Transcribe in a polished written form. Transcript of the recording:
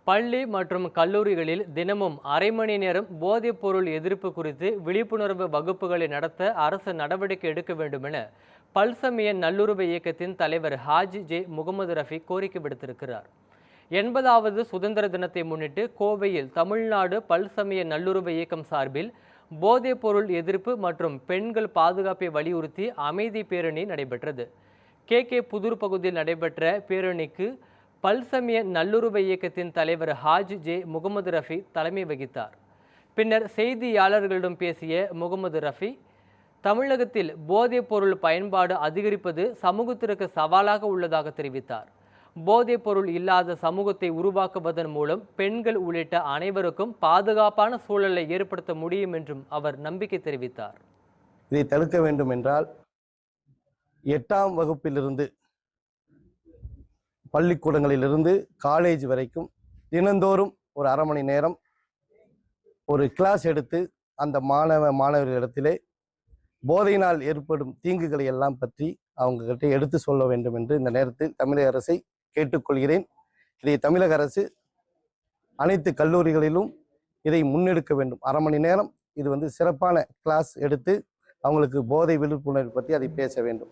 பள்ளி மற்றும் கல்லூரிகளில் தினமும் அரை மணி நேரம் போதைப் பொருள் எதிர்ப்பு குறித்து விழிப்புணர்வு வகுப்புகளை நடத்த அரசு நடவடிக்கை எடுக்க வேண்டும் என பல்சமய நல்லுறவு இயக்கத்தின் தலைவர் ஹாஜி ஜே முகமது ரஃபி கோரிக்கை விடுத்திருக்கிறார். 80வது சுதந்திர தினத்தை முன்னிட்டு கோவையில் தமிழ்நாடு பல்சமய நல்லுறவு இயக்கம் சார்பில் போதைப் பொருள் எதிர்ப்பு மற்றும் பெண்கள் பாதுகாப்பை வலியுறுத்தி அமைதி பேரணி நடைபெற்றது. கே புதூர் பகுதியில் நடைபெற்ற பேரணிக்கு பல்சமய நல்லுறவு இயக்கத்தின் தலைவர் ஹாஜி ஜே முகமது ரஃபி தலைமை வகித்தார். பின்னர் செய்தியாளர்களிடம் பேசிய முகமது ரஃபி, தமிழகத்தில் போதைப் பொருள் பயன்பாடு அதிகரிப்பது சமூகத்திற்கு சவாலாக உள்ளதாக தெரிவித்தார். போதைப் பொருள் இல்லாத சமூகத்தை உருவாக்குவதன் மூலம் பெண்கள் உள்ளிட்ட அனைவருக்கும் பாதுகாப்பான சூழலை ஏற்படுத்த முடியும் என்றும் அவர் நம்பிக்கை தெரிவித்தார். இதை தடுக்க வேண்டும் என்றால் 8ஆம் வகுப்பிலிருந்து பள்ளிக்கூடங்களிலிருந்து காலேஜ் வரைக்கும் தினந்தோறும் ஒரு அரை மணி நேரம் ஒரு கிளாஸ் எடுத்து அந்த மாணவர்களிடத்திலே போதையினால் ஏற்படும் தீங்குகளை எல்லாம் பற்றி அவங்ககிட்ட எடுத்து சொல்ல வேண்டும் என்று இந்த நேரத்தில் தமிழக அரசை கேட்டுக்கொள்கிறேன். இதை தமிழக அரசு அனைத்து கல்லூரிகளிலும் இதை முன்னெடுக்க வேண்டும். அரை மணி நேரம் இது சிறப்பான கிளாஸ் எடுத்து அவங்களுக்கு போதை விழிப்புணர்வு பற்றி அதை பேச வேண்டும்.